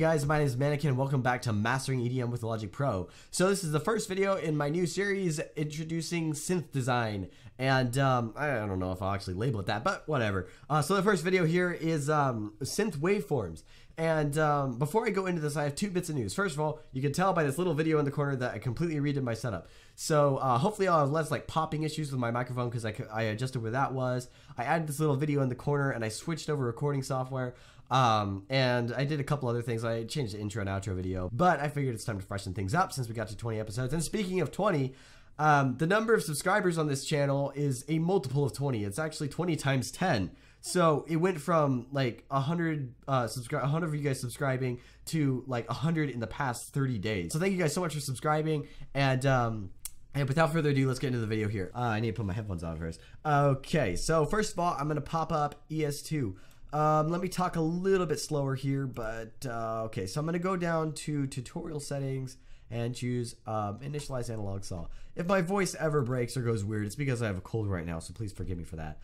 guys, my name is Mannequin and welcome back to Mastering EDM with Logic Pro. So this is the first video in my new series introducing synth design, and I don't know if I'll actually label it that, but whatever. So the first video here is synth waveforms. And before I go into this, I have two bits of news. First of all, you can tell by this little video in the corner that I completely redid my setup. So hopefully I'll have less like popping issues with my microphone because I adjusted where that was. I added this little video in the corner and I switched over recording software. And I did a couple other things. I changed the intro and outro video, but I figured it's time to freshen things up since we got to 20 episodes. And speaking of 20, the number of subscribers on this channel is a multiple of 20. It's actually 20 times 10. So it went from like 100 of you guys subscribing to like 100 in the past 30 days. So thank you guys so much for subscribing. And without further ado, let's get into the video here. I need to put my headphones on first. Okay, so first of all, I'm going to pop up ES2. Let me talk a little bit slower here, but okay, so I'm going to go down to tutorial settings and choose initialize analog saw. If my voice ever breaks or goes weird, it's because I have a cold right now, so please forgive me for that.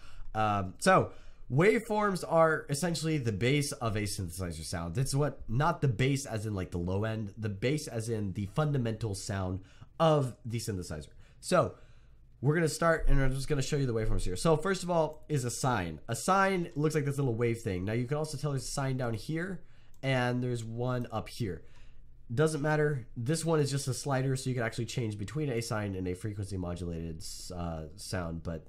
So waveforms are essentially the base of a synthesizer sound. It's what, not the base as in like the low end, the base as in the fundamental sound of the synthesizer. So we're going to start, and I'm just going to show you the waveforms here. So first of all is a sine. A sine looks like this little wave thing. Now you can also tell there's a sine down here, and there's one up here. Doesn't matter. This one is just a slider, so you can actually change between a sine and a frequency modulated sound, but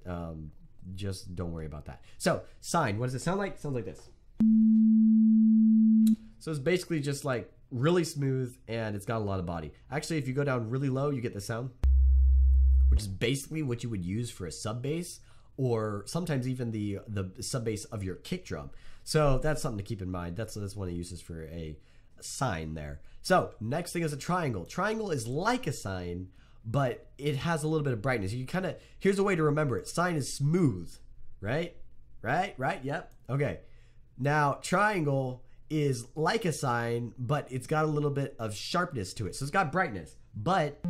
just don't worry about that. So sine, what does it sound like? It sounds like this. So it's basically just like really smooth, and it's got a lot of body. Actually, if you go down really low, you get the sound, which is basically what you would use for a sub bass, or sometimes even the sub bass of your kick drum. So that's something to keep in mind. That's one of the uses for a sine there. So next thing is a triangle. Triangle is like a sine, but it has a little bit of brightness. You kind of, here's a way to remember it. Sine is smooth, right? Right? Yep. Okay. Now triangle is like a sine, but it's got a little bit of sharpness to it. So it's got brightness, but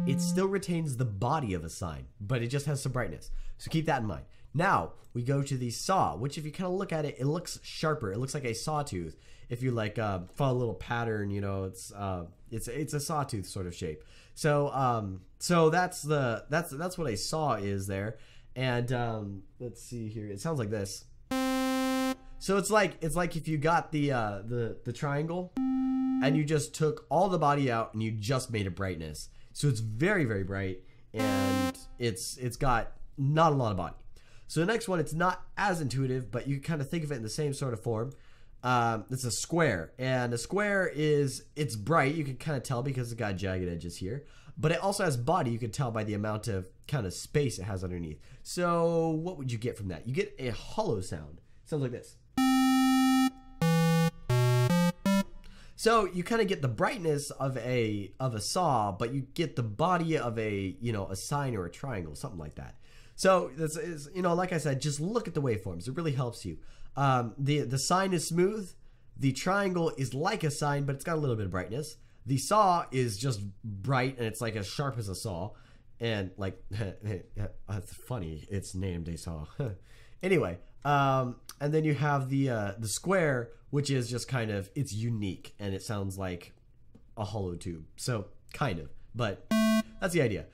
it still retains the body of a sine, but it just has some brightness. So keep that in mind. Now we go to the saw, which if you kind of look at it, it looks sharper. It looks like a sawtooth. If you like follow a little pattern, you know, it's a sawtooth sort of shape. So so that's what a saw is there. And let's see here. It sounds like this. So it's like if you got the triangle and you just took all the body out and you just made it brightness. So it's very, very bright, and it's got not a lot of body. So the next one, it's not as intuitive, but you kind of think of it in the same sort of form. It's a square, and a square it's bright. You can kind of tell because it's got jagged edges here, but it also has body. You can tell by the amount of kind of space it has underneath. So what would you get from that? You get a hollow sound. It sounds like this. So you kind of get the brightness of a saw, but you get the body of a sine or a triangle, something like that. So this is, like I said, just look at the waveforms. It really helps you. The sine is smooth. The triangle is like a sine, but it's got a little bit of brightness. The saw is just bright, and it's like as sharp as a saw. And like, it's funny, it's named a saw. Anyway, and then you have the square, which is just kind of, it's unique, and it sounds like a hollow tube. So kind of, but that's the idea.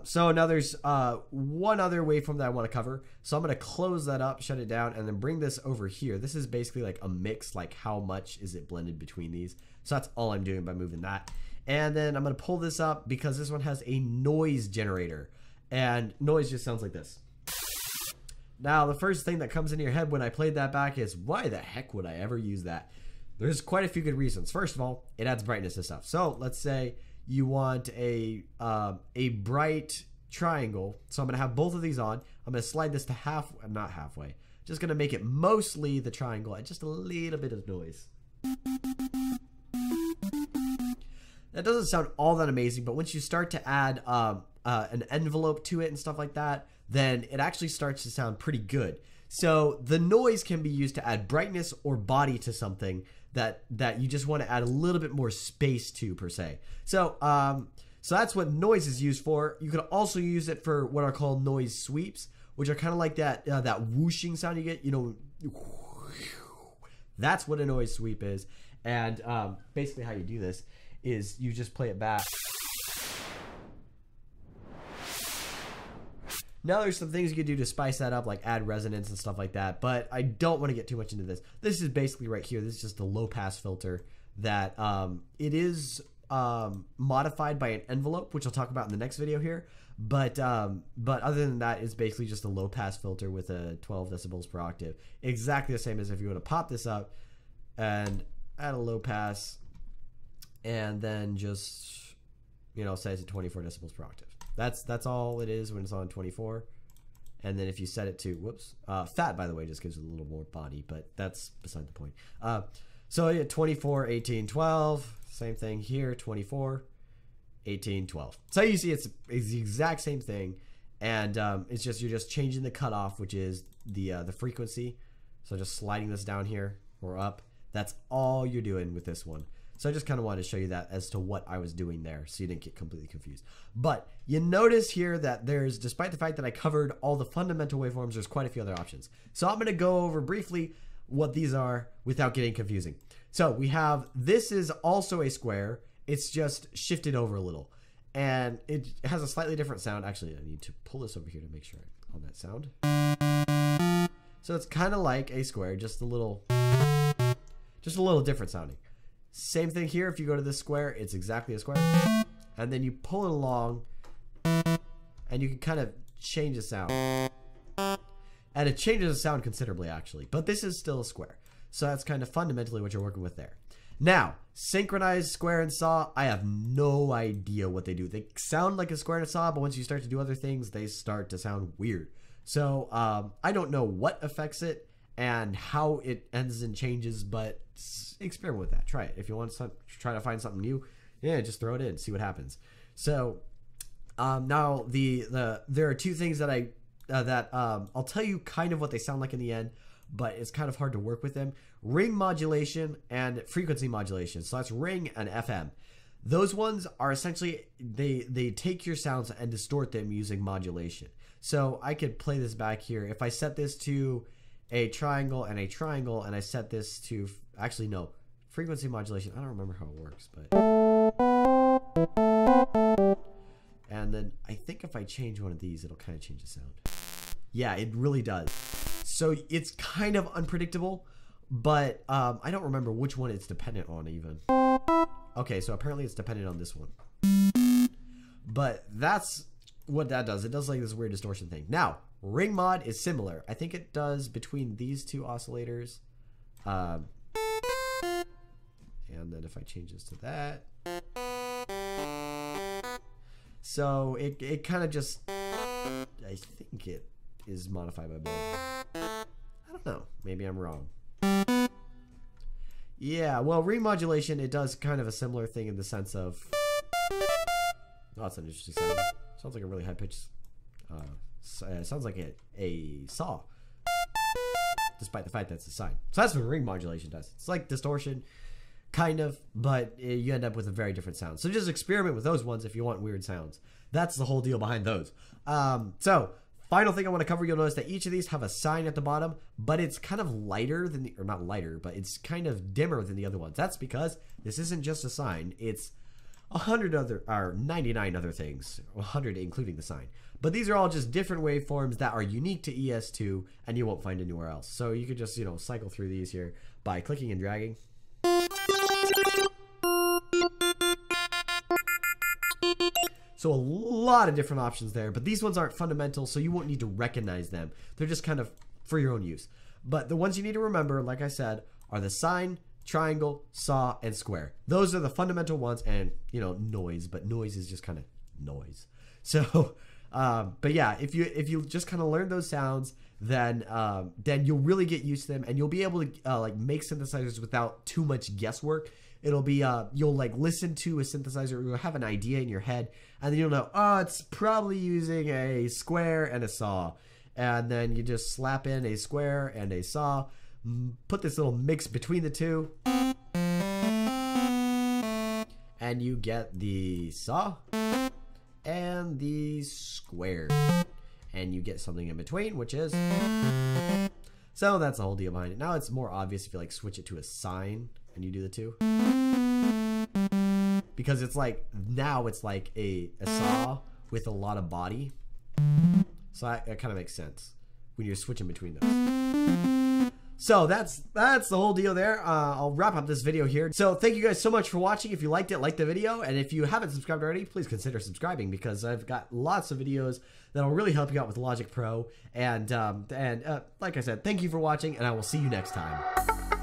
So now there's one other waveform that I want to cover. So I'm going to close that up, shut it down, and then bring this over here. This is basically like a mix, like how much is it blended between these. So that's all I'm doing by moving that. And then I'm going to pull this up because this one has a noise generator, and noise just sounds like this. Now, the first thing that comes into your head when I played that back is, why the heck would I ever use that? There's quite a few good reasons. First of all, it adds brightness to stuff. So let's say you want a bright triangle. So I'm going to have both of these on. I'm going to slide this to not halfway. Just going to make it mostly the triangle and just a little bit of noise. That doesn't sound all that amazing, but once you start to add an envelope to it and stuff like that, then it actually starts to sound pretty good. So the noise can be used to add brightness or body to something that you just want to add a little bit more space to, per se. So so that's what noise is used for. You can also use it for what are called noise sweeps, which are kind of like that whooshing sound you get. That's what a noise sweep is. And basically how you do this is you just play it back. Now there's some things you can do to spice that up, like add resonance and stuff like that, but I don't want to get too much into this. This is basically right here. This is just a low pass filter that it is modified by an envelope, which I'll talk about in the next video here. But other than that, it's basically just a low pass filter with a 12 decibels per octave. Exactly the same as if you were to pop this up and add a low pass and then just, you know, say it's at 24 decibels per octave. That's all it is when it's on 24. And then if you set it to, whoops, fat, by the way, just gives it a little more body, but that's beside the point. So yeah, 24, 18, 12, same thing here, 24, 18, 12. So you see it's the exact same thing. And it's just, you're just changing the cutoff, which is the frequency. So just sliding this down here or up. That's all you're doing with this one. So I just kind of wanted to show you that as to what I was doing there so you didn't get completely confused. But you notice here that there's, despite the fact that I covered all the fundamental waveforms, there's quite a few other options. So I'm going to go over briefly what these are without getting confusing. So we have, this is also a square. It's just shifted over a little. And it has a slightly different sound. Actually, I need to pull this over here to make sure on that sound. So it's kind of like a square, just a little different sounding. Same thing here. If you go to this square, it's exactly a square. And then you pull it along and you can kind of change the sound. And it changes the sound considerably, actually. But this is still a square. So that's kind of fundamentally what you're working with there. Now, synchronized square and saw, I have no idea what they do. They sound like a square and a saw, but once you start to do other things, they start to sound weird. So I don't know what affects it and how it ends and changes, but experiment with that. Try it. If you want to try to find something new, yeah, just throw it in, see what happens. So now there are two things that I'll tell you kind of what they sound like in the end, but it's kind of hard to work with them. Ring modulation and frequency modulation. So that's ring and FM. Those ones are essentially, they take your sounds and distort them using modulation. So I could play this back here. If I set this to a triangle and I set this to, actually no, frequency modulation. I don't remember how it works, but. And then I think if I change one of these, it'll kind of change the sound. Yeah, it really does. So it's kind of unpredictable, but I don't remember which one it's dependent on even. Okay, so apparently it's dependent on this one. But that's what that does. It does like this weird distortion thing. Now, ring mod is similar. I think it does between these two oscillators. And then if I change this to that. So it kind of just, I think it is modified by both. I don't know. Maybe I'm wrong. Yeah, well, ring modulation, it does kind of a similar thing in the sense of, oh, that's an interesting sound. Sounds like a really high pitched, sounds like a saw, despite the fact that's a sine. So that's what ring modulation does. It's like distortion, kind of, but you end up with a very different sound. So just experiment with those ones if you want weird sounds. That's the whole deal behind those. So final thing I want to cover, you'll notice that each of these have a sine at the bottom, but it's kind of lighter than or not lighter, but it's kind of dimmer than the other ones. That's because this isn't just a sine. It's 100 other, or 99 other things, 100 including the sine. But these are all just different waveforms that are unique to ES2 and you won't find anywhere else. So you could just, you know, cycle through these here by clicking and dragging. So a lot of different options there, but these ones aren't fundamental, so you won't need to recognize them. They're just kind of for your own use. But the ones you need to remember, like I said, are the sine, triangle, saw, and square. Those are the fundamental ones, and, you know, noise, but noise is just kind of noise. So, but yeah, if you just kind of learn those sounds, then you'll really get used to them, and you'll be able to like make synthesizers without too much guesswork. It'll be, you'll like listen to a synthesizer, you'll have an idea in your head, and then you'll know, oh, it's probably using a square and a saw. And then you just slap in a square and a saw, put this little mix between the two, and you get the saw and the square. And you get something in between, which is So that's the whole deal behind it. Now it's more obvious if you like switch it to a sine and you do the two. Because it's like, now it's like a saw with a lot of body. So that kind of makes sense when you're switching between those. So that's the whole deal there. I'll wrap up this video here. So thank you guys so much for watching. If you liked it, like the video. And if you haven't subscribed already, please consider subscribing, because I've got lots of videos that'll really help you out with Logic Pro. And like I said, thank you for watching, and I will see you next time.